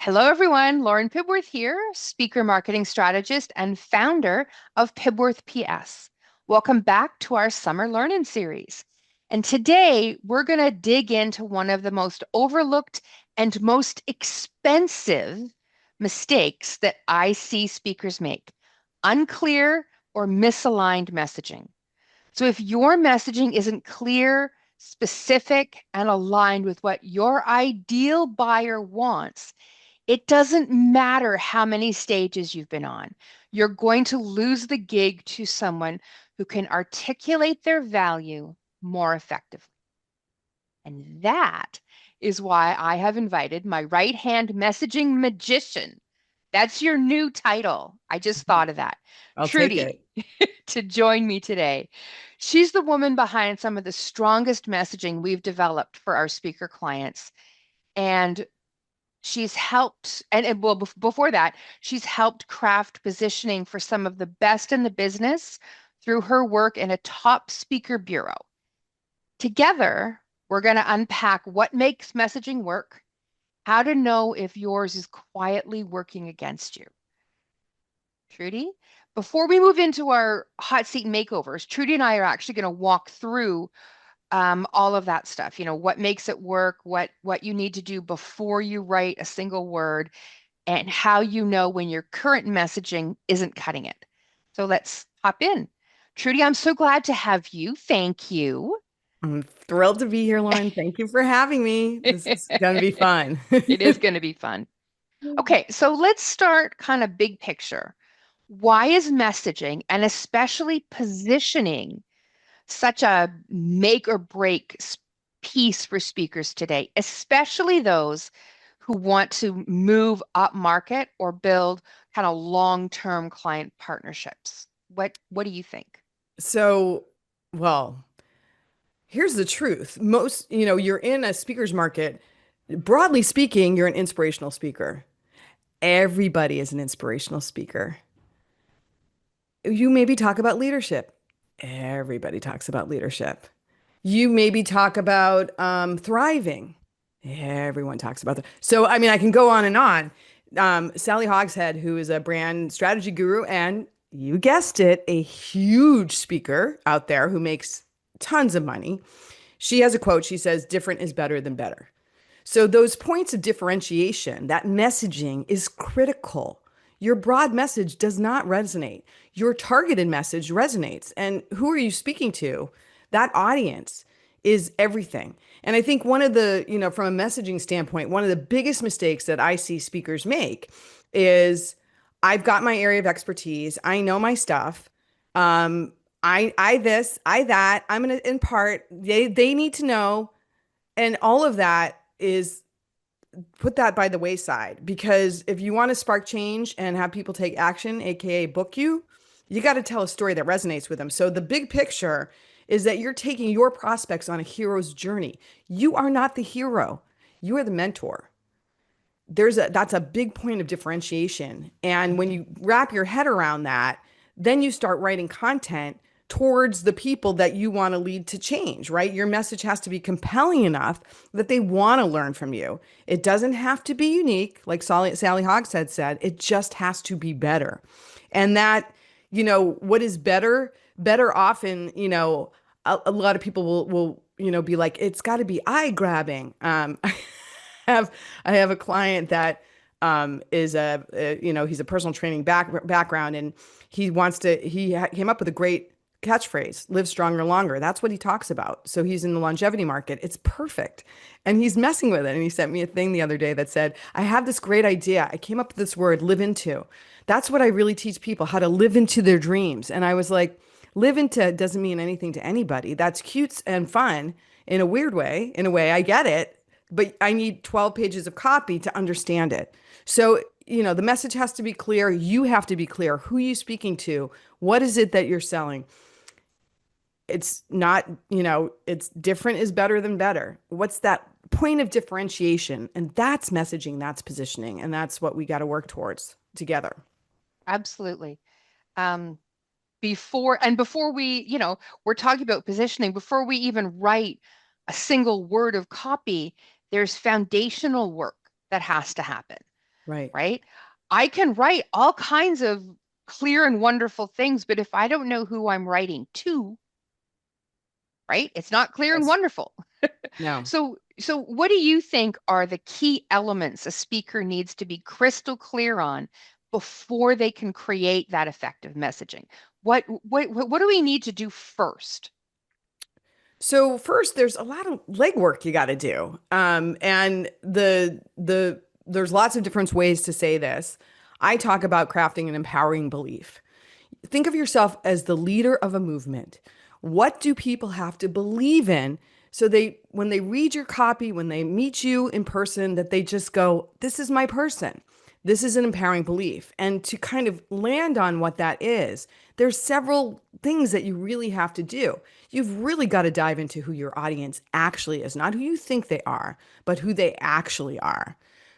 Hello, everyone. Lauren Pibworth here, speaker marketing strategist and founder of PibworthPS. Welcome back to our Summer Learnin Series. And today we're going to dig into one of the most overlooked and most expensive mistakes that I see speakers make: unclear or misaligned messaging. So if your messaging isn't clear, specific, and aligned with what your ideal buyer wants, it doesn't matter how many stages you've been on. You're going to lose the gig to someone who can articulate their value more effectively. And that is why I have invited my right-hand messaging magician. That's your new title. I just thought of that. I'll take Trudi, it. to join me today. She's the woman behind some of the strongest messaging we've developed for our speaker clients. And she's helped, well, before that, she's helped craft positioning for some of the best in the business through her work in a top speaker bureau. Together, we're going to unpack what makes messaging work, how to know if yours is quietly working against you. Trudi, before we move into our hot seat makeovers, Trudi and I are actually going to walk through all of that stuff. You know, what makes it work, what you need to do before you write a single word, and how you know when your current messaging isn't cutting it. So let's hop in. Trudi, I'm so glad to have you. Thank you. I'm thrilled to be here, Lauren. Thank you for having me. This is going to be fun. It is going to be fun. Okay, so let's start kind of big picture. Why is messaging and especially positioning such a make or break piece for speakers today, especially those who want to move up market or build kind of long-term client partnerships? What do you think? So, well, here's the truth. You're in a speaker's market. Broadly speaking, you're an inspirational speaker. Everybody is an inspirational speaker. You maybe talk about leadership. Everybody talks about leadership. You maybe talk about thriving. Everyone talks about that. So, I mean, I can go on and on. Sally Hogshead, who is a brand strategy guru, and you guessed it, a huge speaker out there who makes tons of money. She has a quote. She says, "Different is better than better." So, those points of differentiation, that messaging is critical. Your broad message does not resonate. Your targeted message resonates. And who are you speaking to? That audience is everything. And I think one of the, from a messaging standpoint, one of the biggest mistakes that I see speakers make is, I've got my area of expertise. I know my stuff. I this, I that. I'm going to impart. They need to know, and all of that is, put that by the wayside, because if you want to spark change and have people take action, aka book you, you got to tell a story that resonates with them. So the big picture is that you're taking your prospects on a hero's journey. You are not the hero. You are the mentor. That's a big point of differentiation. And when you wrap your head around that, then you start writing content towards the people that you want to lead to change, right? Your message has to be compelling enough that they want to learn from you. It doesn't have to be unique, like Sally Hogshead said. It just has to be better. And that, what is better? Better often, a lot of people will be like, it's got to be eye grabbing. I have a client that is he's a personal training background, and he came up with a great catchphrase: live stronger longer. That's what he talks about. So he's in the longevity market. It's perfect. And he's messing with it. And he sent me a thing the other day that said, "I have this great idea. I came up with this word, live into. That's what I really teach people, how to live into their dreams." And I was like, live into doesn't mean anything to anybody. That's cute and fun in a weird way. In a way, I get it. But I need 12 pages of copy to understand it. So, the message has to be clear. You have to be clear. Who are you speaking to? What is it that you're selling? It's not, it's different is better than better. What's that point of differentiation? And that's messaging, that's positioning, and that's what we got to work towards together. Absolutely. Um, before we, we're talking about positioning, before we even write a single word of copy, there's foundational work that has to happen. Right. right? I can write all kinds of clear and wonderful things, but if I don't know who I'm writing to, right, it's not clear and Yes. wonderful. No. So what do you think are the key elements a speaker needs to be crystal clear on before they can create that effective messaging? What do we need to do first? So first, there's a lot of legwork you got to do, and there's lots of different ways to say this. I talk about crafting an empowering belief. Think of yourself as the leader of a movement. What do people have to believe in so they, when they read your copy, when they meet you in person, that they just go, "This is my person. This is an empowering belief." And to kind of land on what that is, there's several things that you really have to do. You've really got to dive into who your audience actually is, not who you think they are, but who they actually are.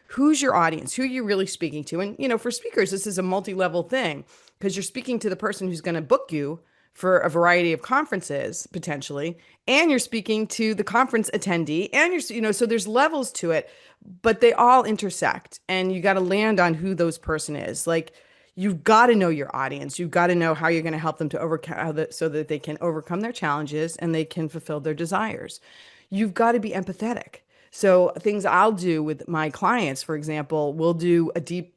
Who's your audience? Who are you really speaking to? And, for speakers, this is a multi-level thing because you're speaking to the person who's going to book you for a variety of conferences potentially, and you're speaking to the conference attendee, and so there's levels to it, but they all intersect, and you got to land on who those person is. Like, you've got to know your audience. You've got to know how you're going to help them to overcome so that they can overcome their challenges and they can fulfill their desires. You've got to be empathetic. So things I'll do with my clients, for example, we'll do a deep,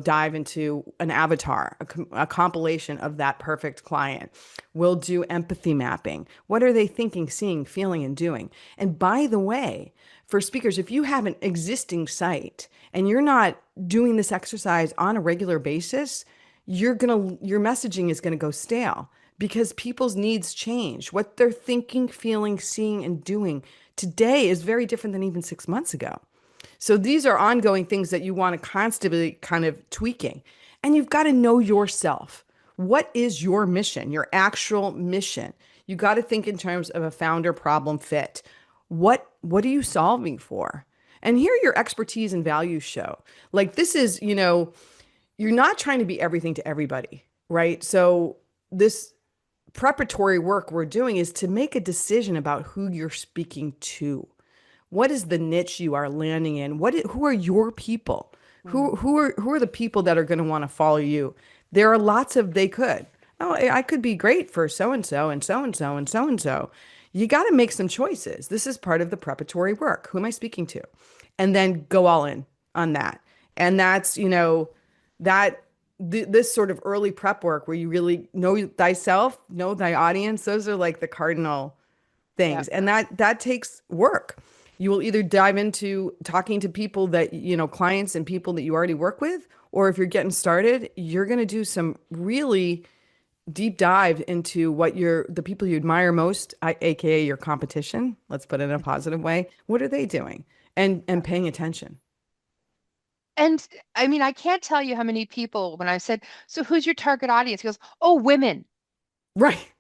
dive into an avatar, a compilation of that perfect client. We'll do empathy mapping. What are they thinking, seeing, feeling, and doing? And by the way, for speakers, if you have an existing site and you're not doing this exercise on a regular basis, your messaging is gonna go stale because people's needs change. What they're thinking, feeling, seeing, and doing today is very different than even 6 months ago. So these are ongoing things that you want to constantly kind of tweaking. And you've got to know yourself. What is your mission, your actual mission? You got to think in terms of a founder problem fit. What are you solving for? And here your expertise and values show. Like, this is, you're not trying to be everything to everybody, right? So this preparatory work we're doing is to make a decision about who you're speaking to. What is the niche you are landing in? Who are your people? Mm. Who are the people that are going to want to follow you? There are lots of they could. Oh, I could be great for so and so and so and so and so and so. You got to make some choices. This is part of the preparatory work. Who am I speaking to? And then go all in on that. And that's, that this sort of early prep work where you really know thyself, know thy audience. Those are like the cardinal Yeah. things. And that takes work. You will either dive into talking to people that, clients and people that you already work with, or if you're getting started, you're going to do some really deep dive into the people you admire most, aka your competition. Let's put it in a positive way. What are they doing? And paying attention. And I mean, I can't tell you how many people, when I said, "So who's your target audience?" He goes, "Oh, women." Right.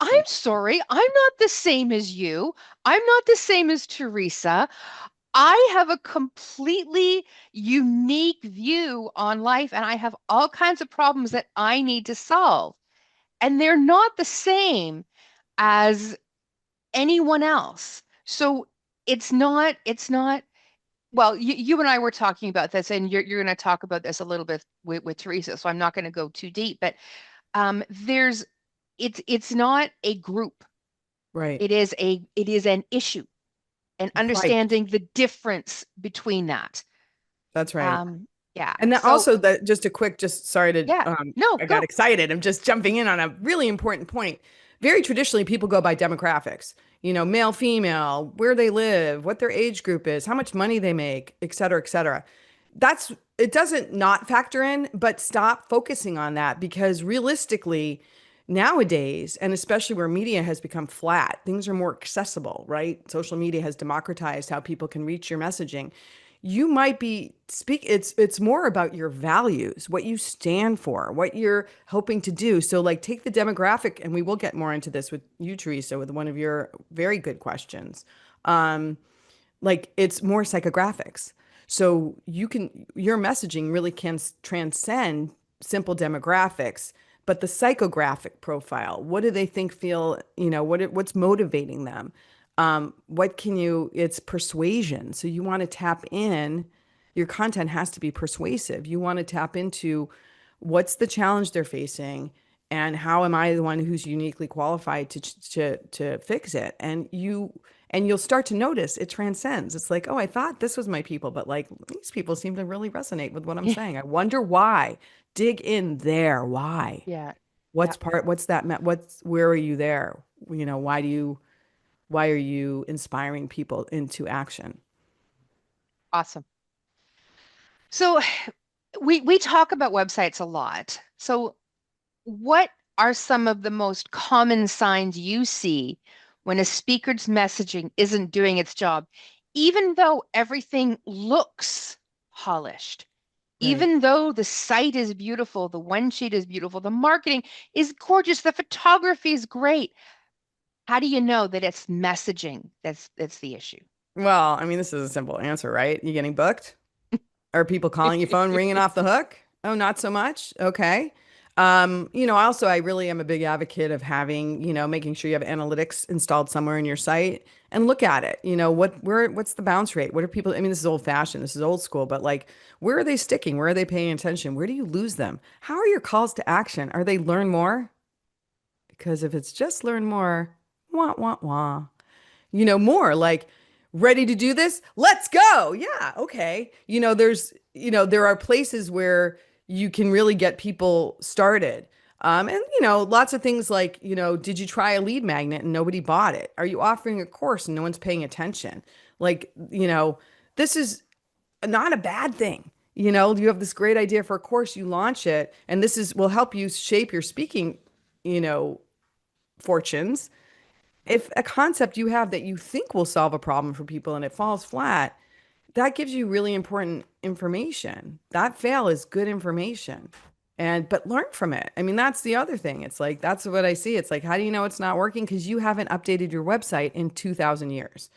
I'm sorry, I'm not the same as you. I'm not the same as Teresa. I have a completely unique view on life, and I have all kinds of problems that I need to solve. And they're not the same as anyone else. So it's not, well, you and I were talking about this, and you're going to talk about this a little bit with Teresa. So I'm not going to go too deep, but there's it's not a group. Right. It is an issue, and Right. understanding the difference between that. That's right. Um, yeah. And then So also that just a quick, just sorry to, yeah, no, I got go. excited. I'm just jumping in on a really important point. Very traditionally, people go by demographics, male, female, where they live, what their age group is, how much money they make, et cetera, et cetera. It doesn't not factor in, but stop focusing on that because realistically, nowadays, and especially where media has become flat, things are more accessible, right? Social media has democratized how people can reach your messaging. You might be it's more about your values, what you stand for, what you're hoping to do. So like take the demographic, and we will get more into this with you, Teresa, with one of your very good questions. Like it's more psychographics. So your messaging really can transcend simple demographics, but the psychographic profile, what do they think, feel, what's motivating them? It's persuasion. So you want to tap in Your content has to be persuasive. You want to tap into what's the challenge they're facing and how am I the one who's uniquely qualified to fix it? And you'll start to notice it transcends. It's like, oh, I thought this was my people, but like these people seem to really resonate with what I'm Yeah. saying. I wonder why. Dig in there. Why? Yeah. Yeah. What's that where are you there? Why are you inspiring people into action? Awesome. So we talk about websites a lot. So what are some of the most common signs you see when a speaker's messaging isn't doing its job, even though everything looks polished, Right. even though the site is beautiful, the one sheet is beautiful, the marketing is gorgeous, the photography is great. How do you know that it's messaging that's the issue? Well, I mean, this is a simple answer, right? You getting booked? Are people calling your phone ringing off the hook? Oh, not so much. Okay. Also, I really am a big advocate of having, making sure you have analytics installed somewhere in your site and look at it. What's the bounce rate? What are people, I mean, this is old fashioned, this is old school, but like, where are they sticking? Where are they paying attention? Where do you lose them? How are your calls to action? Are they learn more? Because if it's just learn more, wah, wah, wah. More like ready to do this? Let's go. Yeah, okay. There are places where you can really get people started. Lots of things like, did you try a lead magnet and nobody bought it? Are you offering a course and no one's paying attention? Like, this is not a bad thing. You have this great idea for a course, you launch it, and this is will help you shape your speaking, you know, fortunes. If a concept you have that you think will solve a problem for people and it falls flat, that gives you really important information. That fail is good information. But learn from it. I mean, that's the other thing. It's like that's what I see. It's like, how do you know it's not working? Because you haven't updated your website in 2000 years.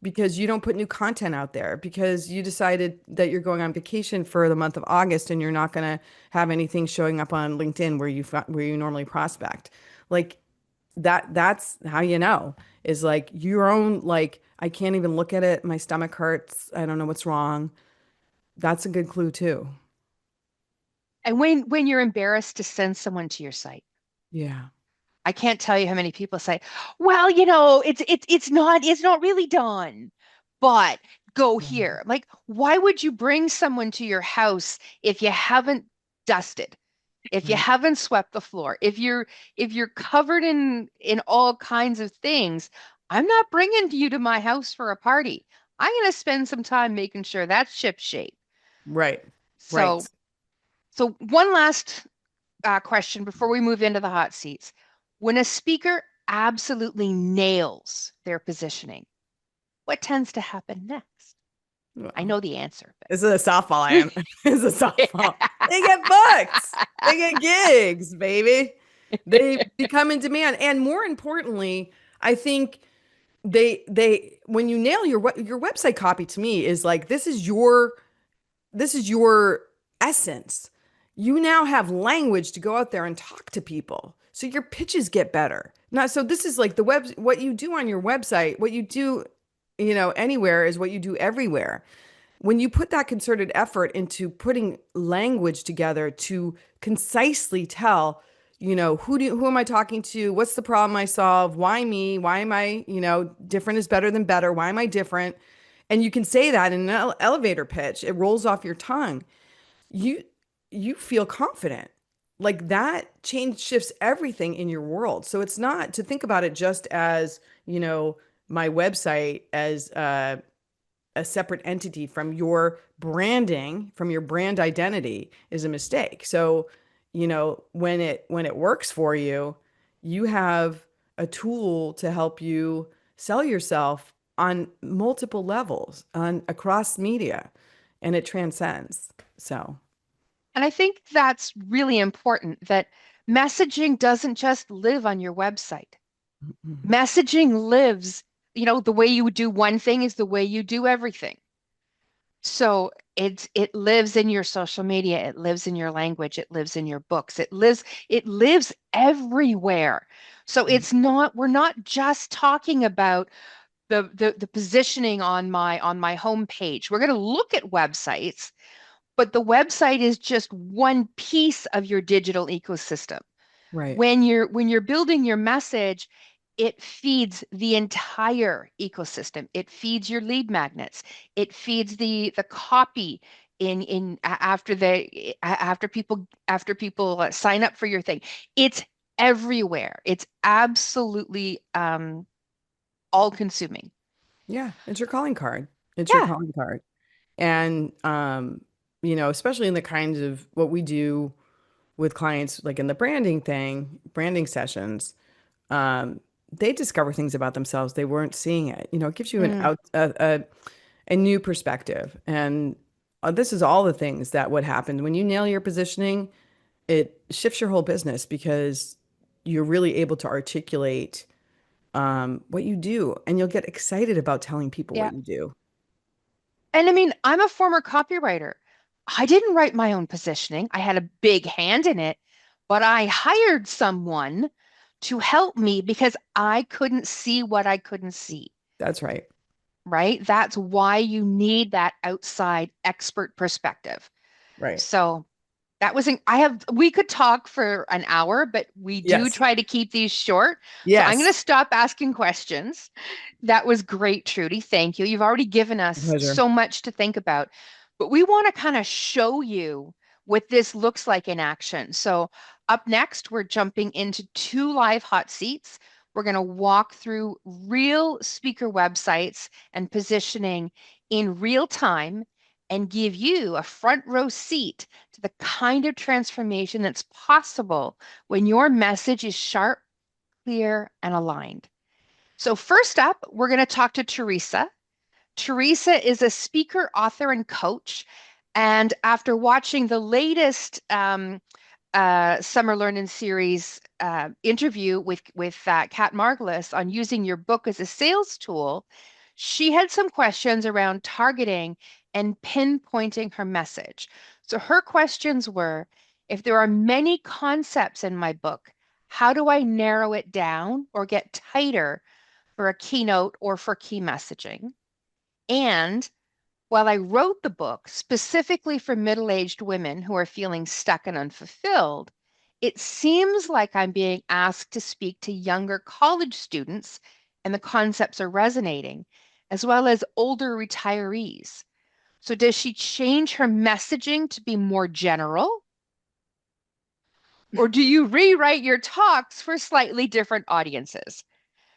Because you don't put new content out there, because you decided that you're going on vacation for the month of August and you're not going to have anything showing up on LinkedIn where you normally prospect. Like that's how you know is like your own, like, I can't even look at it. My stomach hurts. I don't know what's wrong. That's a good clue too. And when you're embarrassed to send someone to your site, Yeah. I can't tell you how many people say, "Well, it's not really done, but go Right. here." Like, why would you bring someone to your house if you haven't dusted, if you Right. haven't swept the floor, if you're covered in all kinds of things? I'm not bringing you to my house for a party. I'm going to spend some time making sure that's ship shape. Right. Right. So, so one last question before we move into the hot seats. When a speaker absolutely nails their positioning, what tends to happen next? I Well, know the answer, this is a softball. I but am. This is a softball. They get booked. They get gigs, baby. They become in demand. And more importantly, I think they when you nail your website copy, to me, is like this is your essence. You now have language to go out there and talk to people. So your pitches get better. Now, so this is like what you do on your website, what you do, anywhere is what you do everywhere. When you put that concerted effort into putting language together to concisely tell, who am I talking to? What's the problem I solve? Why me? Why am I, different is better than better? Why am I different? And you can say that in an elevator pitch. It rolls off your tongue. You you feel confident. Like that change shifts everything in your world. So it's not to think about it just as, my website as a separate entity from your branding, from your brand identity is a mistake. So, when it works for you, you have a tool to help you sell yourself on multiple levels on across media, and it transcends. So, and I think that's really important that messaging doesn't just live on your website. mhm. Messaging lives, the way you do one thing is the way you do everything. So it lives in your social media, it lives in your language, it lives in your books, it lives everywhere. So Right. we're not just talking about the positioning on my homepage. We're going to look at websites, but the website is just one piece of your digital ecosystem. Right. When you're building your message, it feeds the entire ecosystem. It feeds your lead magnets. It feeds the copy after people sign up for your thing. It's everywhere. It's absolutely all consuming. Yeah, it's your calling card. It's your Yeah. calling card. And especially in the kinds of what we do with clients, like in the branding sessions, um, they discover things about themselves they weren't seeing it. It gives you Mm, a new perspective. And this is all the things that would happen when you nail your positioning. It shifts your whole business because you're really able to articulate what you do, and you'll get excited about telling people yeah. what you do. And I mean, I'm a former copywriter. I didn't write my own positioning. I had a big hand in it, but I hired someone to help me because I couldn't see what I couldn't see, That's right. right? That's why you need that outside expert perspective. Right. So we could talk for an hour, but we do Yes. try to keep these short. So I'm going Yes. to stop asking questions. That was great, Trudy. Thank you. You've already given us Pleasure. so much to think about, but we want to kind of show you what this looks like in action. So up next, we're jumping into two live hot seats. We're going to walk through real speaker websites and positioning in real time and give you a front row seat to the kind of transformation that's possible when your message is sharp, clear, and aligned. So, first up, we're going to talk to Teresa. Teresa is a speaker, author, and coach. And after watching the latest Summer Learnin Series interview with Kat Margulis on using your book as a sales tool, she had some questions around targeting and pinpointing her message. So her questions were, if there are many concepts in my book, how do I narrow it down or get tighter for a keynote or for key messaging? And while I wrote the book specifically for middle-aged women who are feeling stuck and unfulfilled, it seems like I'm being asked to speak to younger college students, and the concepts are resonating, as well as older retirees. So, does she change her messaging to be more general, or do you rewrite your talks for slightly different audiences?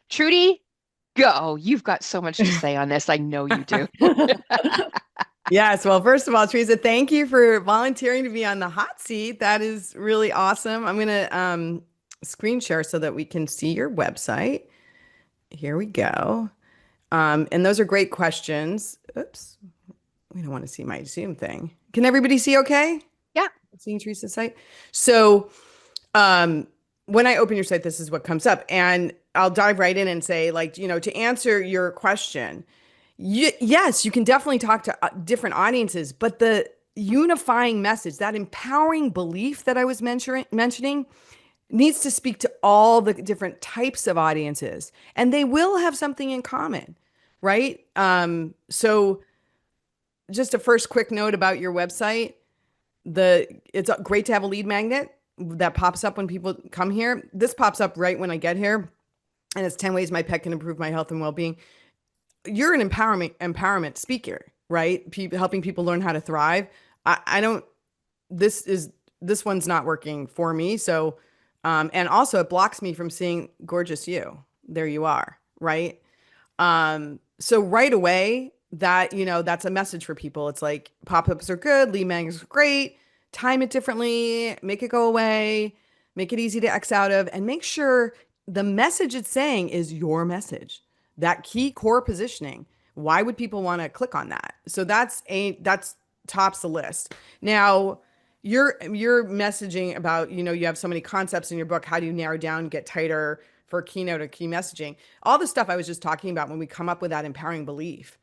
Trudy, go. You've got so much to say on this. I know you do. Yes. Well, first of all, Teresa, thank you for volunteering to be on the hot seat. That is really awesome. I'm going to screen share so that we can see your website. Here we go. And those are great questions. Oops. We don't want to see my Zoom thing. Can everybody see okay? Yeah. Seeing Teresa's site? So um, when I open your site, this is what comes up. And I'll dive right in and say, like, to answer your question, yes, you can definitely talk to different audiences, but the unifying message, that empowering belief that I was mentioning, needs to speak to all the different types of audiences, and they will have something in common, right? So just a first quick note about your website. It's great to have a lead magnet that pops up when people come here. This pops up right when I get here, and it's 10 ways my pet can improve my health and well-being. You're an empowerment speaker, right? Helping people learn how to thrive. I don't. This one's not working for me. So, and also it blocks me from seeing gorgeous you. There you are, right? So right away, that's a message for people. It's like pop-ups are good, lead magnets are great, time it differently, make it go away, make it easy to X out of, and make sure the message it's saying is your message. That key core positioning. Why would people want to click on that? So that's tops the list. Now, you're messaging about, you have so many concepts in your book. How do you narrow down, get tighter for keynote or key messaging? All the stuff I was just talking about when we come up with that empowering belief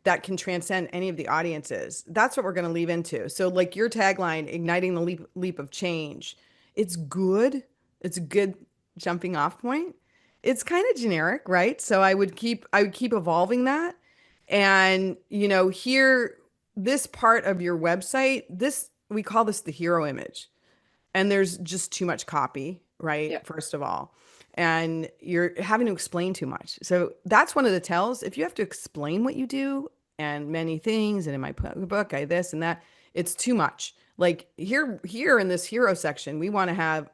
that can transcend any of the audiences. That's what we're going to leave into. So like your tagline, igniting the leap of change. It's good. It's a good jumping off point. it's kind of generic, right? So I would keep evolving that. And, here, this part of your website, we call this the hero image. And there's just too much copy, right? Yeah. First of all. And you're having to explain too much. So that's one of the tells. If you have to explain what you do and many things, and in my book, I this and that, it's too much. Like here in this hero section, we want to have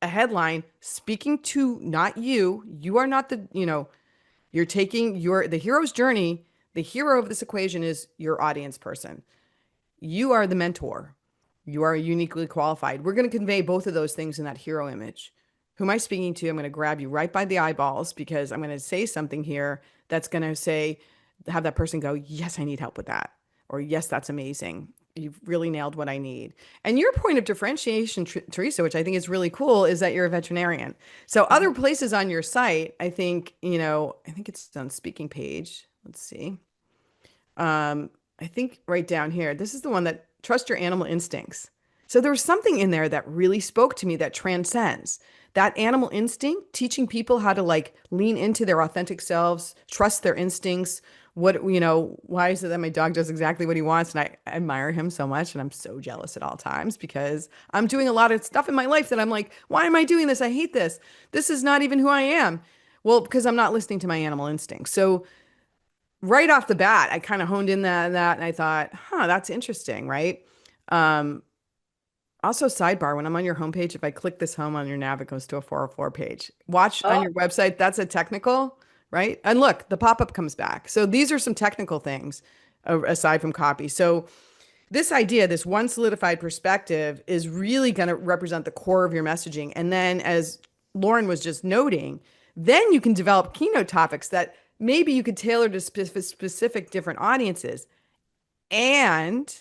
a headline speaking to not you. You are not you're taking the hero's journey. The hero of this equation is your audience person. You are the mentor. You are uniquely qualified. We're going to convey both of those things in that hero image. Who am I speaking to? I'm going to grab you right by the eyeballs because I'm going to say something here that's going to have that person go, yes, I need help with that. Or yes, that's amazing. You've really nailed what I need. And your point of differentiation, Teresa, which I think is really cool, is that you're a veterinarian. So other Mhm. places on your site, I think it's on speaking page. Let's see. Um, I think right down here, this is the one that trust your animal instincts. So there was something in there that really spoke to me that transcends that animal instinct, teaching people how to like lean into their authentic selves, trust their instincts. Why is it that my dog does exactly what he wants? And I admire him so much. And I'm so jealous at all times because I'm doing a lot of stuff in my life that I'm like, why am I doing this? I hate this. This is not even who I am. Well, because I'm not listening to my animal instincts. So right off the bat, I kind of honed in that and I thought, that's interesting, right? Um, Also, sidebar, when I'm on your homepage, if I click this home on your nav, it goes to a 404 page. Watch on Oh, your website, that's a technical, right? And look, the pop-up comes back. So these are some technical things aside from copy. So this idea, this one solidified perspective, is really going to represent the core of your messaging. And then, as Lauren was just noting, then you can develop keynote topics that maybe you could tailor to specific different audiences. And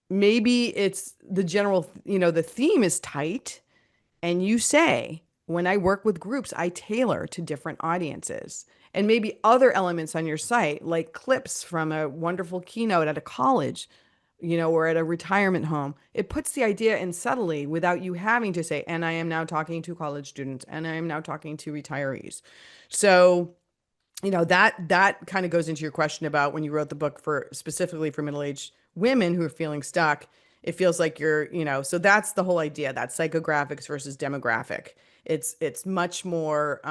maybe it's the general, the theme is tight. And you say, when I work with groups, I tailor to different audiences. And maybe other elements on your site, like clips from a wonderful keynote at a college, or at a retirement home. It puts the idea in subtly without you having to say, and I am now talking to college students, and I am now talking to retirees. So, that kind of goes into your question about when you wrote the book for specifically for middle-aged women who are feeling stuck. It feels like so that's the whole idea, that psychographics versus demographic. It's much more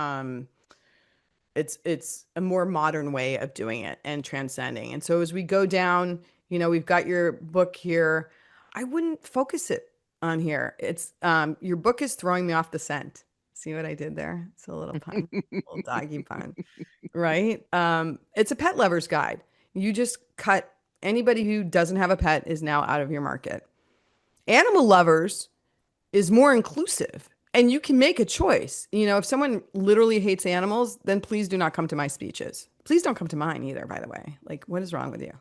it's a more modern way of doing it and transcending. And so as we go down, we've got your book here. I wouldn't focus it on here. It's your book is throwing me off the scent. See what I did there? It's a little pun, a little doggy pun, right? It's a pet lover's guide. You just cut anybody who doesn't have a pet is now out of your market. Animal lovers is more inclusive and you can make a choice. If someone literally hates animals, then please do not come to my speeches. Please don't come to mine either, by the way. Like, what is wrong with you?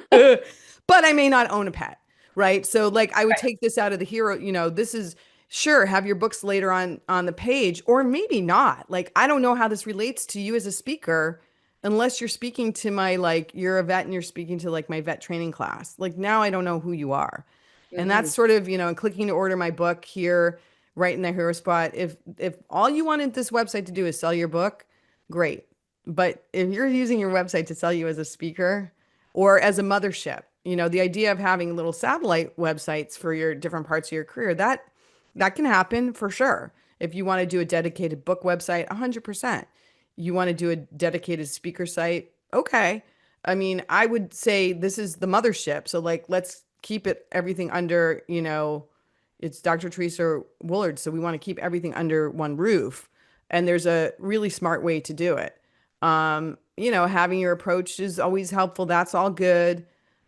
But I may not own a pet, right? So like I would right. take this out of the hero, this is sure have your books later on the page or maybe not. Like I don't know how this relates to you as a speaker unless you're speaking to my like you're a vet and you're speaking to like my vet training class. Like now I don't know who you are. And that's Mhm. sort of, and clicking to order my book here right in the hero spot. If all you wanted this website to do is sell your book, great. But if you're using your website to sell you as a speaker, or as a mothership. The idea of having little satellite websites for your different parts of your career, that can happen for sure. If you want to do a dedicated book website, 100%. You want to do a dedicated speaker site, okay. I mean, I would say this is the mothership. So like let's keep it everything under, it's Dr. Teresa Woolard, so we want to keep everything under one roof. And there's a really smart way to do it. Having your approach is always helpful. That's all good.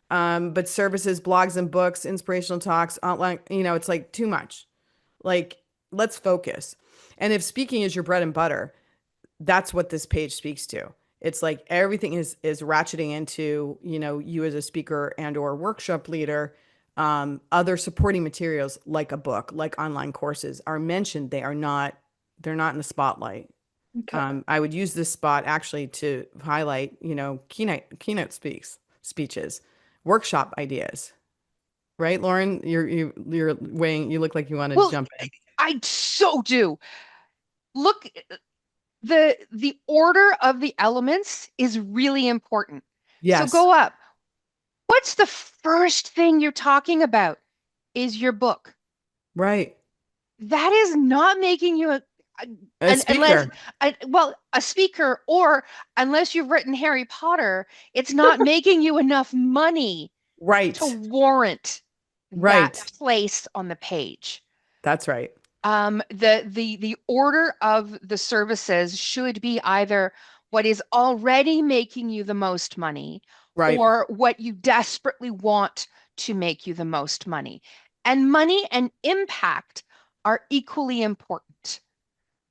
But services, blogs and books, inspirational talks, online, it's like too much. Like, let's focus. And if speaking is your bread and butter, that's what this page speaks to. It's like everything is ratcheting into, you as a speaker and or workshop leader. Other supporting materials like a book, like online courses are mentioned. They're not in the spotlight. Okay. I would use this spot actually to highlight, keynote speeches, workshop ideas, right, Lauren? You're weighing. You look like you want to Well, jump in. I so do. look, the order of the elements is really important. So Yes. go up. What's the first thing you're talking about? Is your book. Right. That is not making you A unless speaker. well, a speaker, or unless you've written Harry Potter, it's not making you enough money to Right. warrant that Right. place on the page. That's right. The order of the services should be either what is already making you the most money Right. or what you desperately want to make you the most money. And money and impact are equally important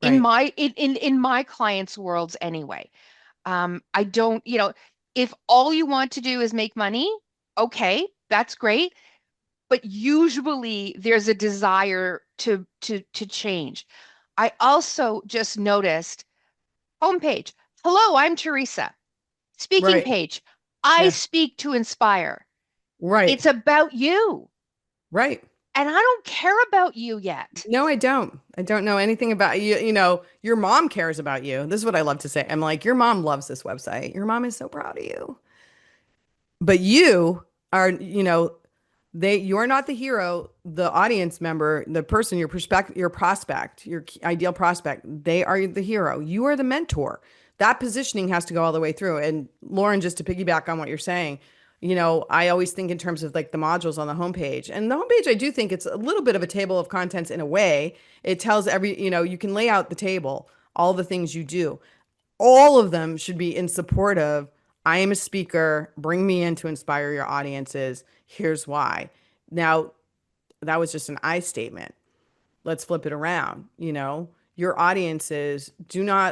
in Right. my clients' worlds anyway. I don't, if all you want to do is make money, okay, that's great. But usually there's a desire to change. I also just noticed homepage. Hello, I'm Teresa. Speaking Right. page. I Yeah. speak to inspire. Right. It's about you. Right. And I don't care about you yet. No, I don't. I don't know anything about you. You know, your mom cares about you. This is what I love to say. I'm like, your mom loves this website. Your mom is so proud of you. But you are, you're not the hero, the audience member, the person, your prospect, your ideal prospect, they are the hero. You are the mentor. That positioning has to go all the way through. And Lauren, just to piggyback on what you're saying, I always think in terms of like the modules on the homepage. And the homepage, I do think it's a little bit of a table of contents in a way. It tells you can lay out the table, all the things you do. All of them should be in support of I am a speaker, bring me in to inspire your audiences. Here's why. Now, that was just an I statement. Let's flip it around. Your audiences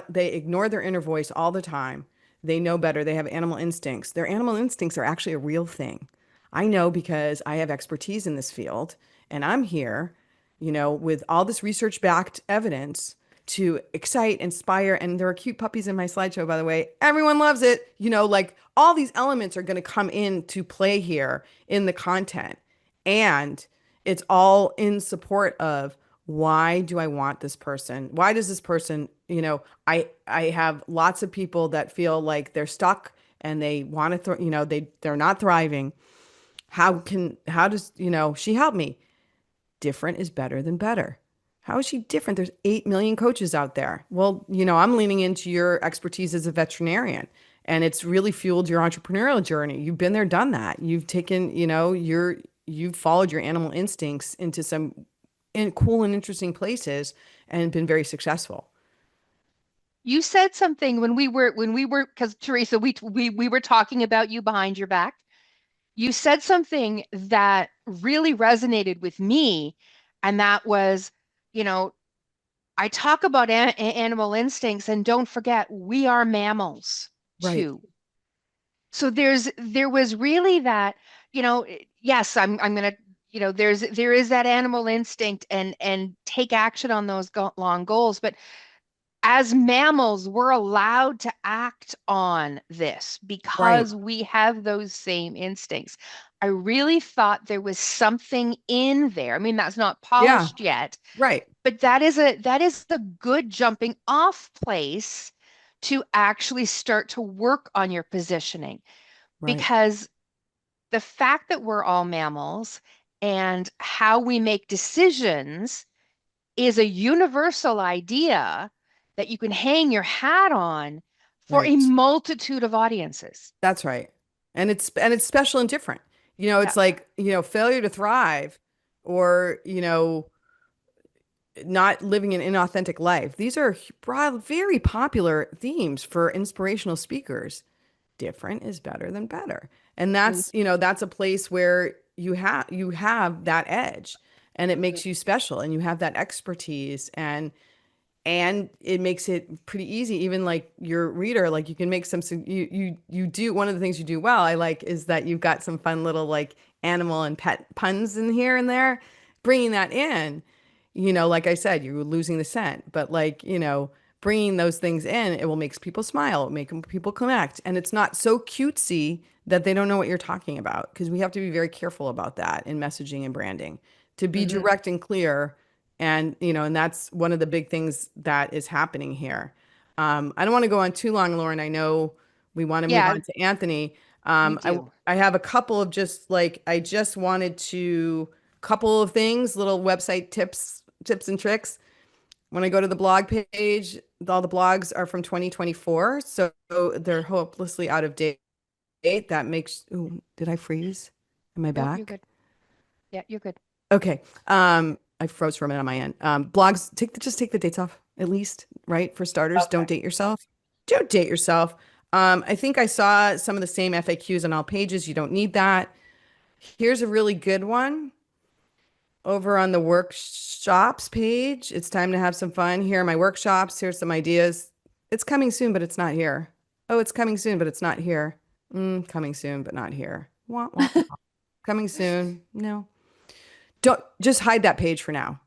they ignore their inner voice all the time. They know better. They have animal instincts. Their animal instincts are actually a real thing. I know because I have expertise in this field and I'm here, with all this research backed evidence to excite, inspire. And there are cute puppies in my slideshow, by the way. Everyone loves it. Like all these elements are going to come into play here in the content. And it's all in support of why do I want this person? Why does this person, I have lots of people that feel like they're stuck and they want to, they're not thriving. How does, she help me? Different is better than better. How is she different? There's 8 million coaches out there. Well, I'm leaning into your expertise as a veterinarian, and it's really fueled your entrepreneurial journey. You've been there, done that. You've taken, you've followed your animal instincts into some cool and interesting places and been very successful. You said something when we were because Teresa, we were talking about you behind your back. You said something that really resonated with me, and that was, you know, I talk about animal instincts, and don't forget, we are mammals Right, too. So there was really that, yes, I'm gonna, there is that animal instinct and take action on those long goals, but as mammals, we're allowed to act on this right. because we have those same instincts. I really thought there was something in there. I mean, that's not Yeah, polished yet, right, but that is the good jumping off place to actually start to work on your positioning, right, because the fact that we're all mammals and how we make decisions is a universal idea that you can hang your hat on for a right. multitude of audiences. That's right. And it's special and different. It's Yeah. like, failure to thrive or, not living an inauthentic life. These are broad, very popular themes for inspirational speakers. Different is better than better. And Mhm. that's a place where you have that edge and it makes you special and you have that expertise and it makes it pretty easy. Even like your reader, like you can make you do one of the things you do well, I like, is that you've got some fun little like animal and pet puns in here and there, bringing that in. Like I said, you're losing the scent, but like, bringing those things in, it will make people smile, it will make people connect, and it's not so cutesy that they don't know what you're talking about, because we have to be very careful about that in messaging and branding, to be Mhm. direct and clear. And, and that's one of the big things that is happening here. I don't want to go on too long, Lauren. I know we want to move Yeah, on to Anthony. we I do. I have a couple of just like I just wanted to couple of things, little website tips and tricks. When I go to the blog page, all the blogs are from 2024, so they're hopelessly out of date. That makes, ooh, did I freeze? Am I Nope, you're back? good. Yeah, you're good. Okay. I froze for a minute on my end. Blogs, just take the dates off at least, right? For starters, don't Okay. date yourself. Don't date yourself. I think I saw some of the same FAQs on all pages. You don't need that. Here's a really good one over on the workshops page. It's time to have some fun. Here are my workshops. Here's some ideas. It's coming soon, but it's not here. Oh, it's coming soon, but it's not here. Coming soon, but not here. Wah, wah, wah. Coming soon. No. Don't just hide that page for now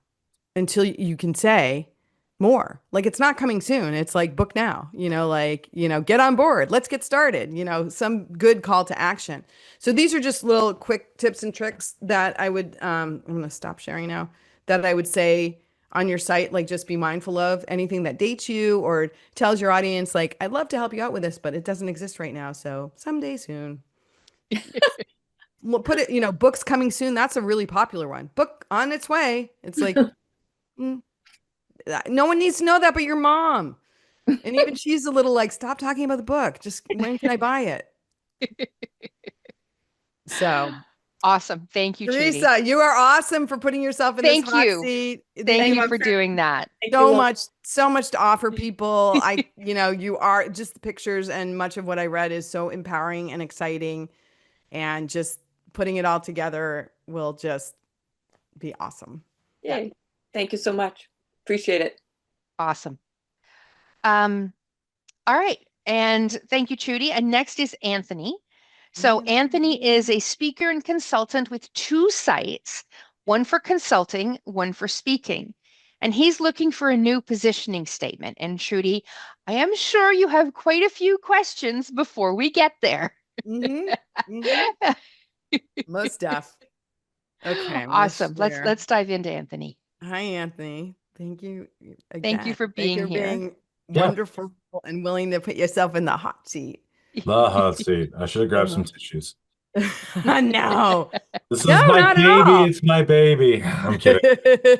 until you can say more. Like it's not coming soon. It's like book now, get on board. Let's get started, some good call to action. So these are just little quick tips and tricks that I would, I'm going to stop sharing now, that I would say on your site, like just be mindful of anything that dates you or tells your audience, like, I'd love to help you out with this, but it doesn't exist right now. So someday soon. We'll put it, books coming soon. That's a really popular one. Book on its way. It's like, mm, no one needs to know that but your mom. And even she's a little like, stop talking about the book. Just when can I buy it? So, Awesome. Thank you, Trudi. Teresa, you are awesome for putting yourself in this Thank hot you. seat. Thank You you have for doing that. Thank you, so Lauren. much, so much to offer people. You are just the pictures and much of what I read is so empowering and exciting. And just putting it all together will just be awesome. Yay. Thank you so much. Appreciate it. Awesome. Um, all right. And thank you, Trudi. And next is Anthony. So Anthony is a speaker and consultant with two sites, one for consulting, one for speaking. And he's looking for a new positioning statement. And Trudi, I am sure you have quite a few questions before we get there. Mm-hmm. Mm-hmm. Most deaf. Okay, I'm gonna Awesome. Let's share. let's dive into Anthony. Hi, Anthony. Thank you Thank you again. for Thank being you for here. being Yeah, wonderful and willing to put yourself in the hot seat. the hot seat. I should have grabbed some tissues. No, This no, is my not at baby. all. It's my baby. I'm kidding.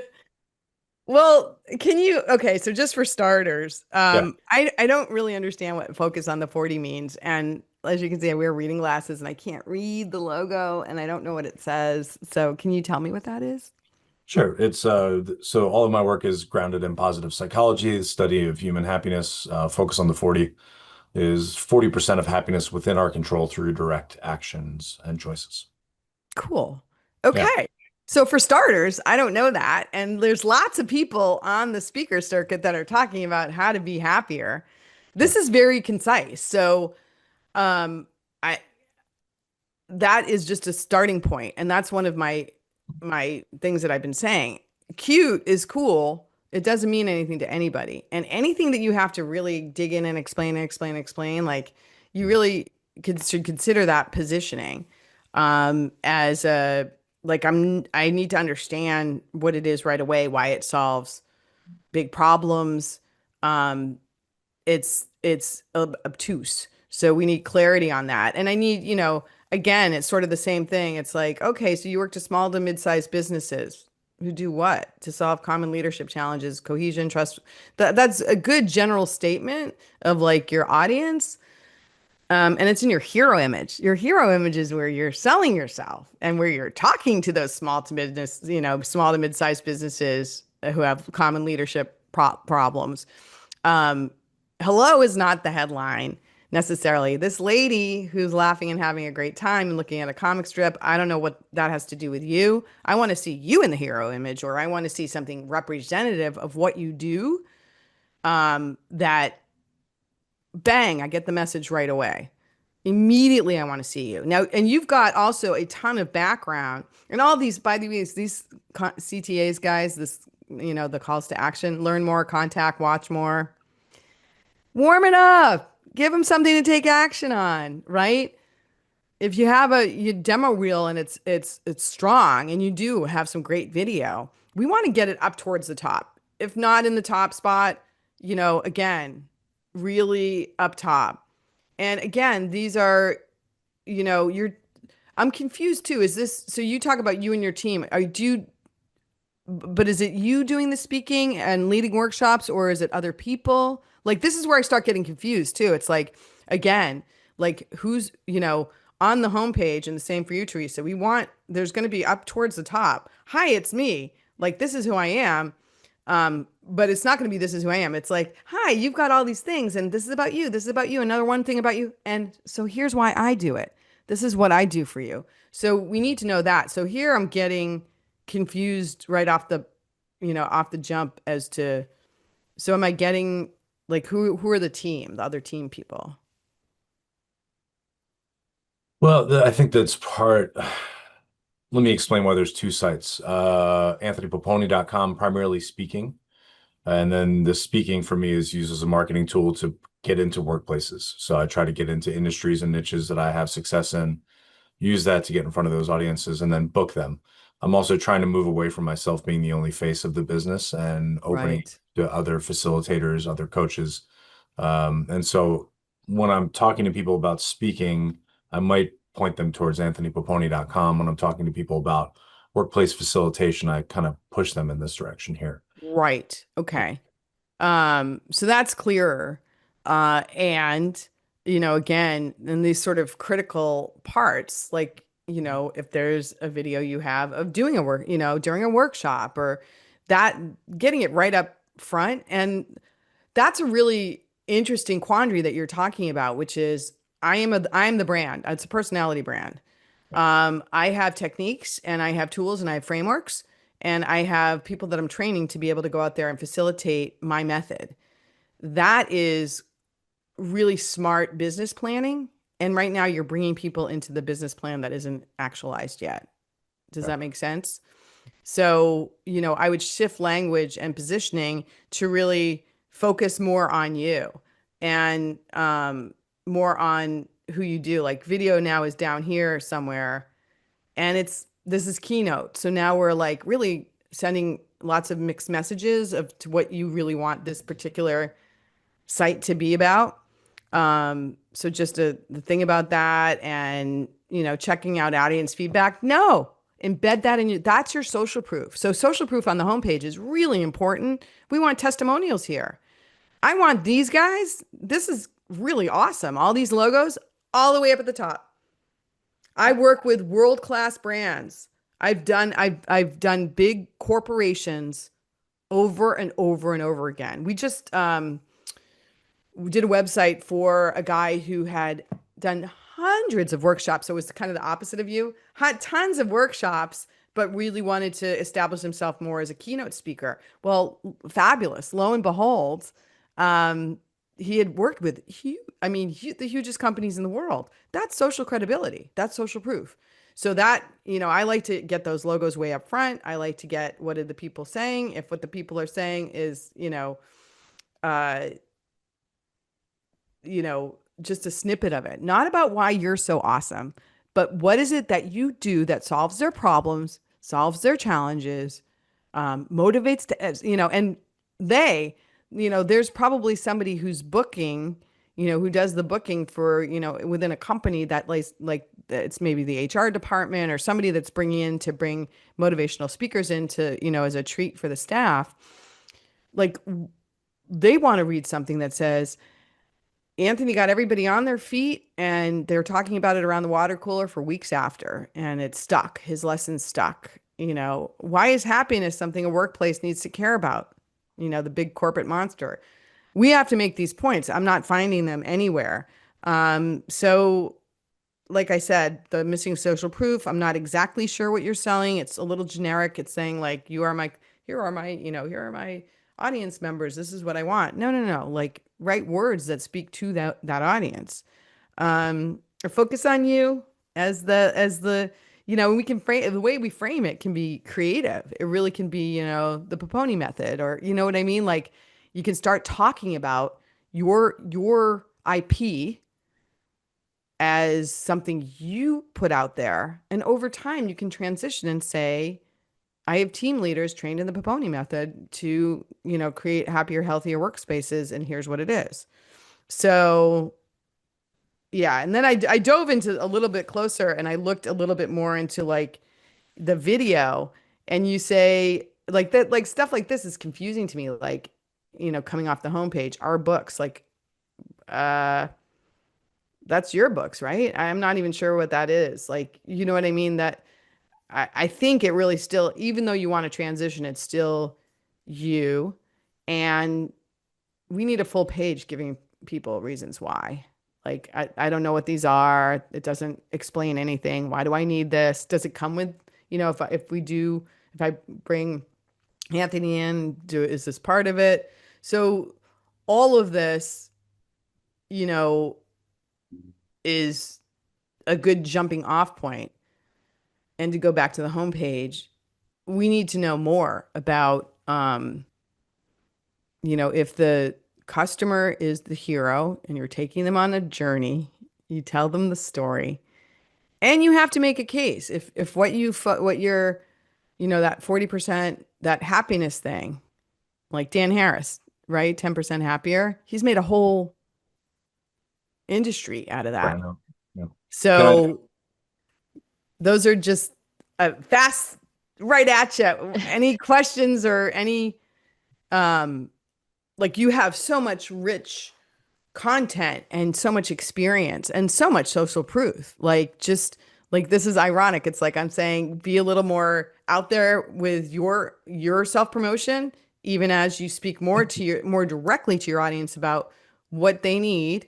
Well, okay, so just for starters, Yeah, I don't really understand what focus on the 40 means. And as you can see, I wear reading glasses and I can't read the logo and I don't know what it says. So can you tell me what that is? sure. It's so all of my work is grounded in positive psychology, the study of human happiness. Focus on the 40 is 40% of happiness within our control through direct actions and choices. Cool. Yeah. Okay. So for starters, I don't know that. And there's lots of people on the speaker circuit that are talking about how to be happier. Yeah. This is very concise. So um I that is just a starting point. And that's one of my things that I've been saying. Cute is cool. It doesn't mean anything to anybody. And anything that you have to really dig in and explain, like you really should consider that positioning as a like I need to understand what it is right away, why it solves big problems. Um, it's obtuse. So we need clarity on that. And I need, again, it's sort of the same thing. It's like, okay, so you work to small to mid-sized businesses who do what? To solve common leadership challenges, cohesion, trust. That's a good general statement of like your audience. And it's in your hero image. Your hero image is where you're selling yourself and where you're talking to those small to mid-sized businesses who have common leadership problems. Um, Hello is not the headline necessarily. This lady who's laughing and having a great time and looking at a comic strip, I don't know what that has to do with you. I want to see you in the hero image, or I want to see something representative of what you do. That bang, I get the message right away. Immediately, I want to see you now. And you've got also a ton of background and all these, by the way, these CTAs guys, the calls to action, learn more, contact, watch more. Warm it up. Give them something to take action on, right? If you have your demo reel and it's strong and you do have some great video, we want to get it up towards the top. If not in the top spot, again, really up top. And again, these are, I'm confused too. Is this, so you talk about you and your team. But is it you doing the speaking and leading workshops, or is it other people? Like, this is where I start getting confused too. It's like, again, like who's, on the homepage, and the same for you, Teresa. There's going to be up towards the top. Hi, it's me. Like, this is who I am. But it's not going to be, this is who I am. It's like, hi, you've got all these things, and this is about you. This is about you. Another one thing about you. And so here's why I do it. This is what I do for you. So we need to know that. So here I'm getting confused right off the jump as to, so am I getting, like, who are the other team people? Well, I think that's part. Let me explain why there's two sites. AnthonyPoponi.com, primarily speaking. And then the speaking for me is used as a marketing tool to get into workplaces. So I try to get into industries and niches that I have success in, use that to get in front of those audiences, and then book them. I'm also trying to move away from myself being the only face of the business and opening Right. to other facilitators, other coaches. And so when I'm talking to people about speaking, I might point them towards AnthonyPoponi.com. When I'm talking to people about workplace facilitation, I kind of push them in this direction here. Right. Okay. So that's clearer. And, again, in these sort of critical parts, like, if there's a video you have of doing a work, during a workshop, or that, getting it right up front. And that's a really interesting quandary that you're talking about, which is I'm the brand. It's a personality brand. I have techniques, and I have tools, and I have frameworks, and I have people that I'm training to be able to go out there and facilitate my method. That is really smart business planning. And right now you're bringing people into the business plan that isn't actualized yet. Does that make sense? So, I would shift language and positioning to really focus more on you, and more on who you do. Like, video now is down here somewhere, and this is keynote. So now we're like really sending lots of mixed messages to what you really want this particular site to be about. So just the thing about that, and, checking out audience feedback. No, embed that in you. That's your social proof. So social proof on the homepage is really important. We want testimonials here. I want these guys. This is really awesome. All these logos all the way up at the top. I work with world-class brands. I've done big corporations over and over and over again. We just we did a website for a guy who had done hundreds of workshops. So it was kind of the opposite of you. Had tons of workshops, but really wanted to establish himself more as a keynote speaker. Well, fabulous. Lo and behold, he had worked with the hugest companies in the world. That's social credibility. That's social proof. So that, I like to get those logos way up front. I like to get, what are the people saying? If what the people are saying is, uh, just a snippet of it, not about why you're so awesome, but what is it that you do that solves their problems, solves their challenges, motivates and there's probably somebody who's booking, who does the booking for, within a company that like it's maybe the HR department, or somebody that's bring motivational speakers in to, as a treat for the staff. Like, they want to read something that says, Anthony got everybody on their feet, and they're talking about it around the water cooler for weeks after, and it stuck. His lesson stuck. Why is happiness something a workplace needs to care about? The big corporate monster. We have to make these points. I'm not finding them anywhere. So like I said, the missing social proof, I'm not exactly sure what you're selling. It's a little generic. It's saying like, here are my audience members. This is what I want. No. Like, write words that speak to that audience. Or focus on you as the, we can frame, the way we frame it can be creative. It really can be, the Poponi method, or, you know what I mean? Like, you can start talking about your IP as something you put out there. And over time you can transition and say, I have team leaders trained in the Paponi method to, create happier, healthier workspaces. And here's what it is. So yeah. And then I dove into a little bit closer and I looked a little bit more into like the video, and you say like that, like stuff like this is confusing to me. Like, coming off the homepage, our books, like, that's your books, right? I'm not even sure what that is. Like, you know what I mean? That I think it really still, even though you want to transition, it's still you. And we need a full page giving people reasons why. Like, I don't know what these are. It doesn't explain anything. Why do I need this? Does it come with, if I bring Anthony in, is this part of it? So all of this, is a good jumping off point. And to go back to the homepage, we need to know more about, if the customer is the hero and you're taking them on a journey, you tell them the story, and you have to make a case. If what you're, that 40%, that happiness thing, like Dan Harris, right? 10% happier. He's made a whole industry out of that. Right. Yeah. So those are just fast right at you. Any questions or any, like, you have so much rich content and so much experience and so much social proof. Like, just like, this is ironic. It's like I'm saying, be a little more out there with your self-promotion, even as you speak more directly to your audience about what they need,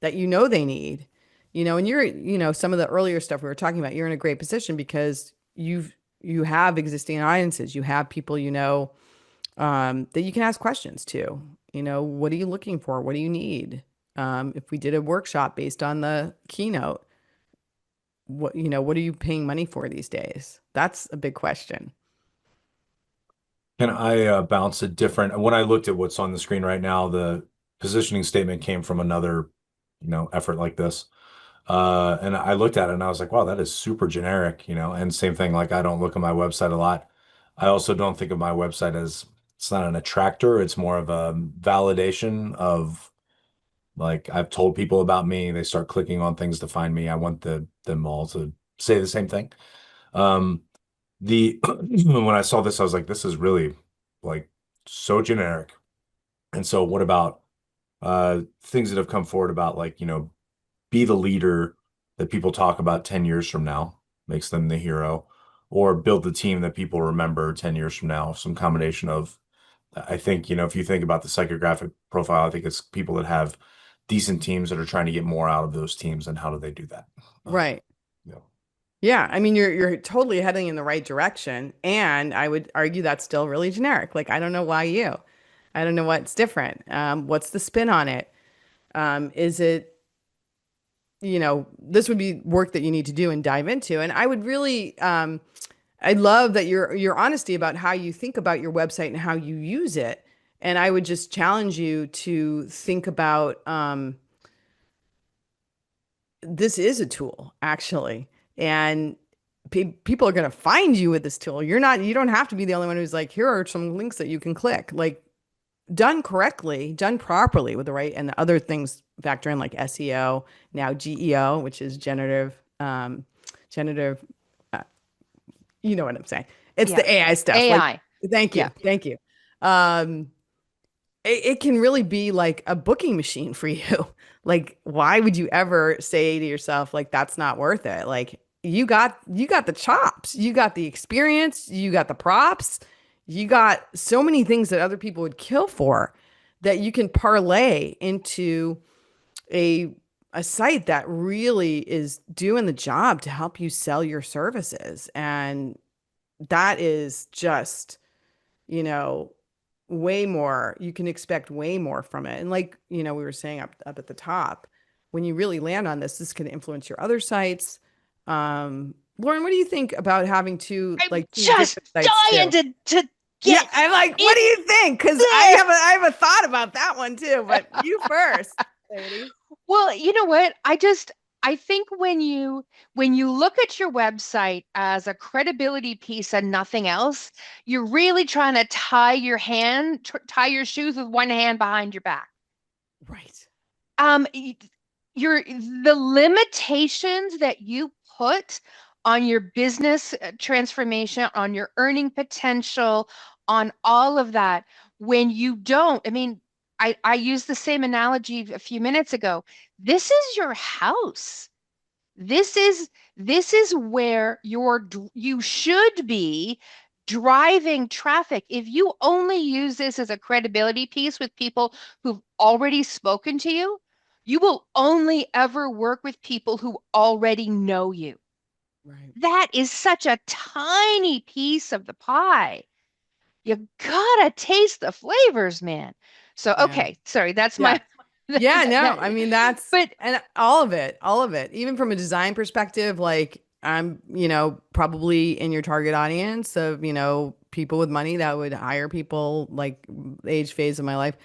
that they need. And you're, some of the earlier stuff we were talking about, you're in a great position because you have existing audiences, you have people, that you can ask questions to. What are you looking for? What do you need? If we did a workshop based on the keynote, what are you paying money for these days? That's a big question. Can I bounce a different? When I looked at what's on the screen right now, the positioning statement came from another, effort like this. And I looked at it and I was like, wow, that is super generic, and same thing, like, I don't look at my website a lot. I also don't think of my website as, it's not an attractor. It's more of a validation of, like, I've told people about me. They start clicking on things to find me. I want them all to say the same thing. When I saw this, I was like, this is really, like, so generic. And so what about things that have come forward about, like, be the leader that people talk about 10 years from now, makes them the hero, or build the team that people remember 10 years from now. Some combination of, I think, if you think about the psychographic profile, I think it's people that have decent teams that are trying to get more out of those teams. And how do they do that? Right. Yeah. Yeah. I mean, you're totally heading in the right direction. And I would argue that's still really generic. Like, I don't know why I don't know what's different. What's the spin on it? Is it, this would be work that you need to do and dive into. And I would really, I love that your honesty about how you think about your website and how you use it. And I would just challenge you to think about, this is a tool, actually. And people are going to find you with this tool. You don't have to be the only one who's like, here are some links that you can click. Like, done correctly, done properly with the right, and the other things factor in, like SEO, now GEO, which is generative, you know what I'm saying? It's the AI stuff. AI. Like, thank you. Yeah. Thank you. It can really be like a booking machine for you. Like, why would you ever say to yourself, like, that's not worth it? Like, you got the chops, you got the experience, you got the props, you got so many things that other people would kill for, that you can parlay into a site that really is doing the job to help you sell your services. And that is just, way more. You can expect way more from it. And like, we were saying up at the top, when you really land on this can influence your other sites. Lauren, what do you think about having two Just dying to get. Yeah, I'm like, what do you think? Because I have a thought about that one too. But you first, lady. Well, you know what? I think when you look at your website as a credibility piece and nothing else, you're really trying to tie your shoes with one hand behind your back. Right. Y- the limitations that you put on your business transformation, on your earning potential, on all of that, when you don't, I mean, I used the same analogy a few minutes ago. This is your house. This is this is where you should be driving traffic. If you only use this as a credibility piece with people who've already spoken to you, you will only ever work with people who already know you. Right. That is such a tiny piece of the pie. You gotta taste the flavors, man. So, Yeah. okay, sorry, that's Yeah. my Yeah, no, that, I mean that's but and all of it, even from a design perspective, like I'm, probably in your target audience of, people with money that would hire people like age phase of my life.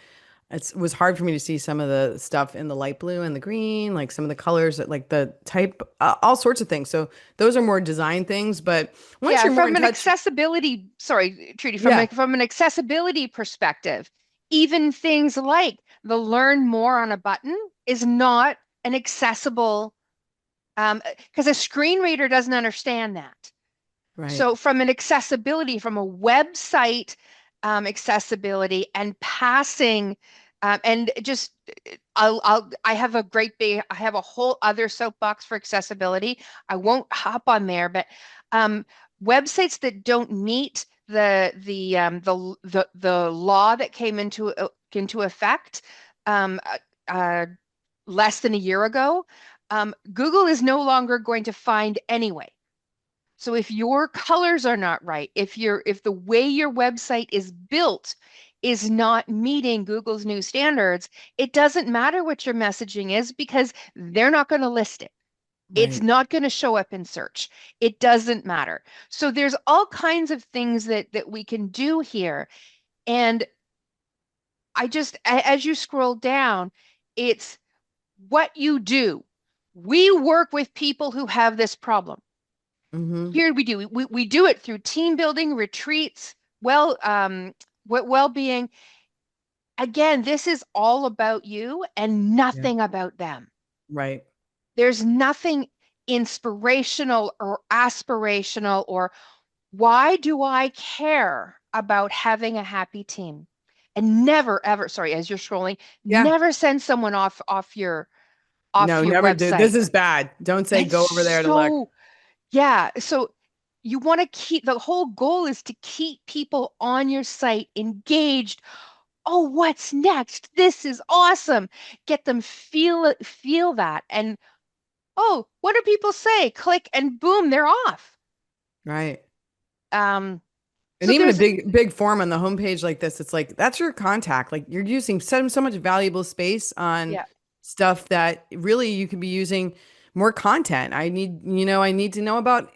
It was hard for me to see some of the stuff in the light blue and the green, like some of the colors that like the type, all sorts of things. So those are more design things, but once yeah, you're more in from an touch, accessibility, sorry, Trudy, yeah, from an accessibility perspective, even things like the learn more on a button is not an accessible, because a screen reader doesn't understand that. right, So from an accessibility, from a website accessibility and passing, and just I have a I have a whole other soapbox for accessibility. I won't hop on there, but um, websites that don't meet the law that came into effect uh, less than a year ago, Google is no longer going to find anyway. So if your colors are not right, if the way your website is built is not meeting Google's new standards, it doesn't matter what your messaging is because they're not going to list it. It's right. not going to show up in search. It doesn't matter. So there's all kinds of things that we can do here. And as you scroll down, it's what you do. We work with people who have this problem. Mm-hmm. Here we do. We do it through team building, retreats, well-being. Again, this is all about you and Yeah. nothing about them. Right. There's nothing inspirational or aspirational or why do I care about having a happy team? And never ever, sorry, as you're scrolling, Yeah. never send someone off No, your never do. website. This is bad. Don't say It's go over there to look. so Yeah, so you want to keep the whole goal is to keep people on your site engaged. Oh, what's next? This is awesome. Get them feel that. And oh, what do people say? Click and boom, they're off. Right. Um, And so even a there's big form on the homepage like this, it's like that's your contact. Like you're using so much valuable space on yeah, stuff that really you could be using more content. I need to know about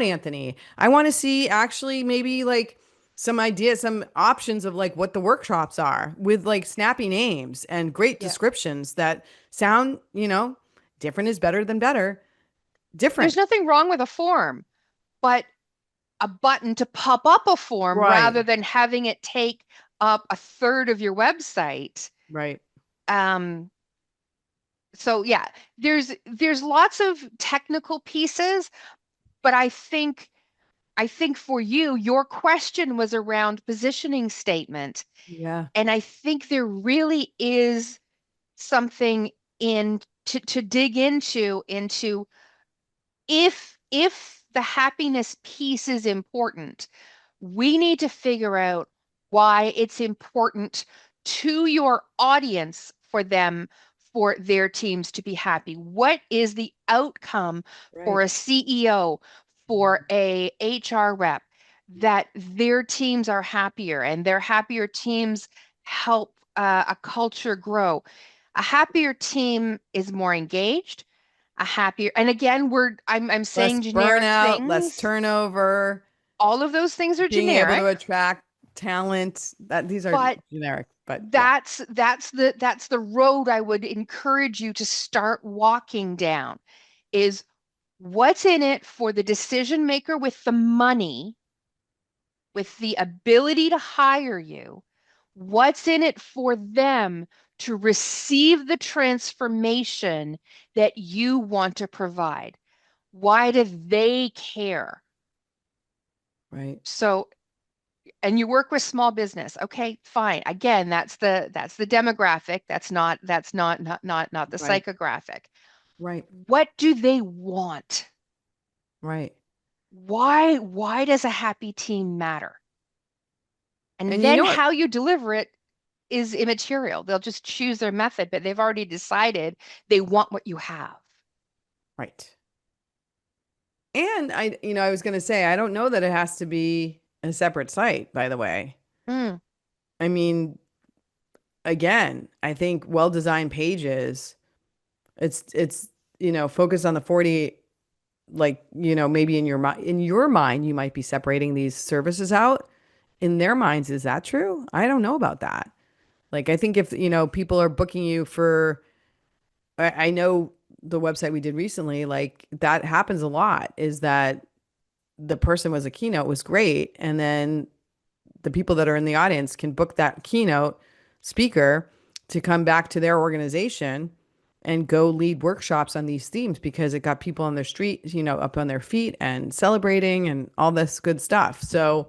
Anthony. I want to see actually maybe like some ideas, some options of like what the workshops are with like snappy names and great yeah. descriptions that sound, different is better than better. There's Different. nothing wrong with a form, but a button to pop up a form rather Right. than having it take up a third of your website. Right. Um, so yeah, there's lots of technical pieces, but I think for you, your question was around positioning statement, Yeah. and I think there really is something to dig into if the happiness piece is important, we need to figure out why it's important to your audience for their teams to be happy. What is the outcome for Right. a CEO, for a HR rep, that their teams are happier and their happier teams help a culture grow. A happier team is more engaged, a happier, and again, I'm Less saying generic burnout, less things. turnover, All of those things are being able to generic, attract talent. That these are but generic, but yeah. that's the road I would encourage you to start walking down. is what's in it for the decision maker with the money, with the ability to hire you? What's in it for them to receive the transformation that you want to provide? Why do they care? Right. So, and you work with small business. Okay, fine. Again, that's the demographic. That's not the Right. psychographic. Right. What do they want? Right. Why does a happy team matter? And And you then know what? how you deliver it is immaterial. They'll just choose their method, but they've already decided they want what you have. Right. And I was going to say, I don't know that it has to be a separate site, by the way. Mm, I mean, again, I think well-designed pages, focus on the 40, like, maybe in your mind, you might be separating these services out. In their minds, is that true? I don't know about that. Like, I think if, people are booking you for, I know the website we did recently, like that happens a lot, is that the person was a keynote was great. And then the people that are in the audience can book that keynote speaker to come back to their organization and go lead workshops on these themes because it got people on their street, up on their feet and celebrating and all this good stuff. So,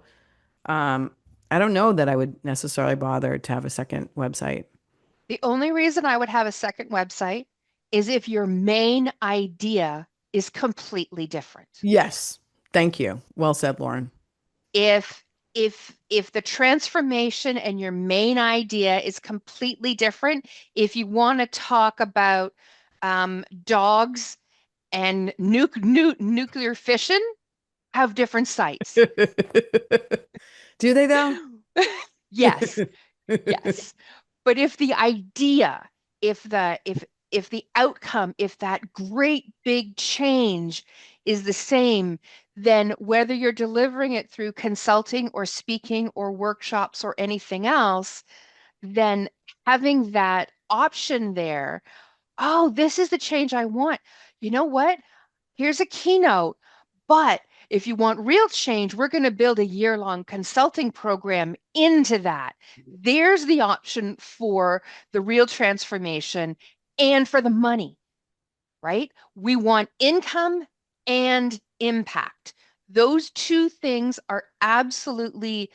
I don't know that I would necessarily bother to have a second website. the only reason I would have a second website is if your main idea is completely different. Yes. Thank you. Well said, Lauren. If if the transformation and your main idea is completely different, if you want to talk about dogs and nuclear fission, have different sites. Do they though? Yes, yes. But if the idea, if the outcome, if that great big change is the same, then whether you're delivering it through consulting or speaking or workshops or anything else, then having that option there, oh, this is the change I want. You know what? Here's a keynote. But if you want real change, we're going to build a year-long consulting program into that. There's the option for the real transformation and for the money, right? We want income and impact. Those two things are absolutely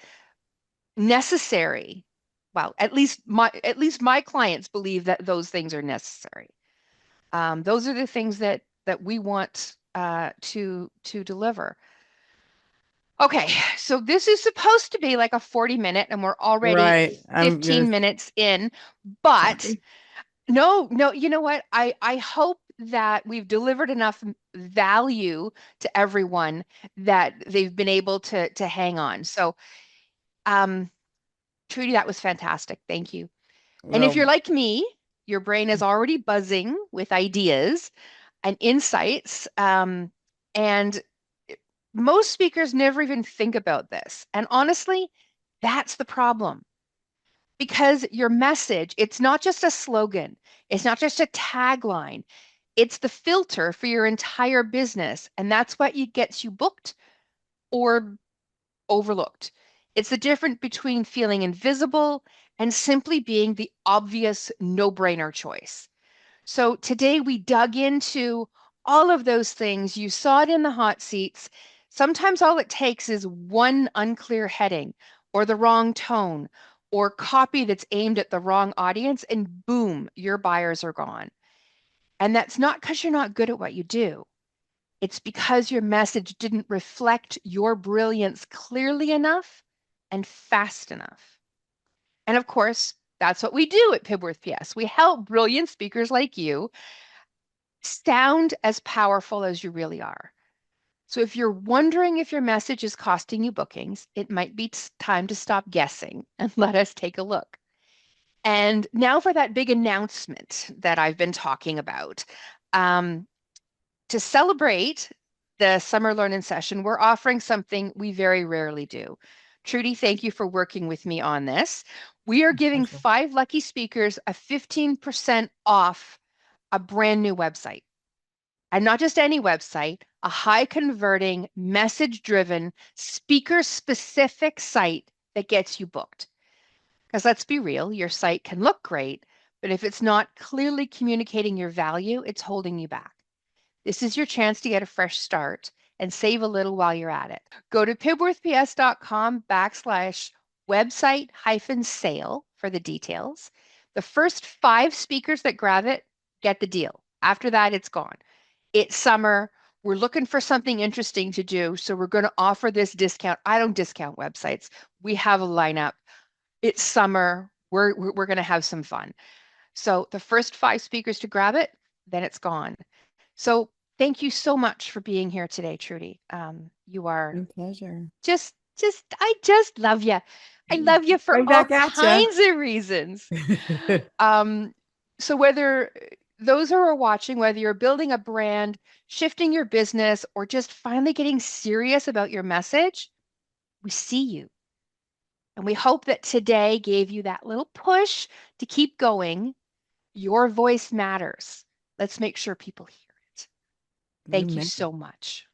necessary. Well, at least my clients believe that those things are necessary. Those are the things that we want to deliver. Okay, so this is supposed to be like a 40-minute, and we're already Right. I'm 15 gonna, minutes in. But sorry. no, no, you know what? I hope that we've delivered enough value to everyone that they've been able to hang on. So, um, Trudy, that was fantastic. Thank you. And if Well, you're like me, your brain is already buzzing with ideas and insights. And most speakers never even think about this. And honestly, that's the problem because your message, it's not just a slogan, it's not just a tagline, it's the filter for your entire business. And that's what gets you booked or overlooked. It's the difference between feeling invisible and simply being the obvious no-brainer choice. So today we dug into all of those things. You saw it in the hot seats. Sometimes all it takes is one unclear heading or the wrong tone or copy that's aimed at the wrong audience, and boom, your buyers are gone. And that's not because you're not good at what you do. It's because your message didn't reflect your brilliance clearly enough and fast enough. And of course, that's what we do at PibworthPS. We help brilliant speakers like you sound as powerful as you really are. So if you're wondering if your message is costing you bookings, it might be time to stop guessing and let us take a look. And now for that big announcement that I've been talking about. Um, to celebrate the Summer Learnin Session, we're offering something we very rarely do. Trudy, thank you for working with me on this. We are giving pleasure. 5 lucky speakers a 15% off a brand new website. And not just any website, a high converting, message driven, speaker specific site that gets you booked. Because let's be real, your site can look great, but if it's not clearly communicating your value, it's holding you back. This is your chance to get a fresh start and save a little while you're at it. Go to pibworthps.com/website-sale for the details. The first 5 speakers that grab it get the deal. After that, it's gone. It's summer. We're looking for something interesting to do. So we're going to offer this discount. I don't discount websites. We have a lineup. It's summer. We're going to have some fun. So the first 5 speakers to grab it, then it's gone. So thank you so much for being here today, Trudi. You are My pleasure. I just love you. I love you for Right all back at ya. kinds of reasons. So whether those who are watching, whether you're building a brand, shifting your business, or just finally getting serious about your message, we see you. And we hope that today gave you that little push to keep going. Your voice matters. Let's make sure people hear it. Thank you Amen. so much.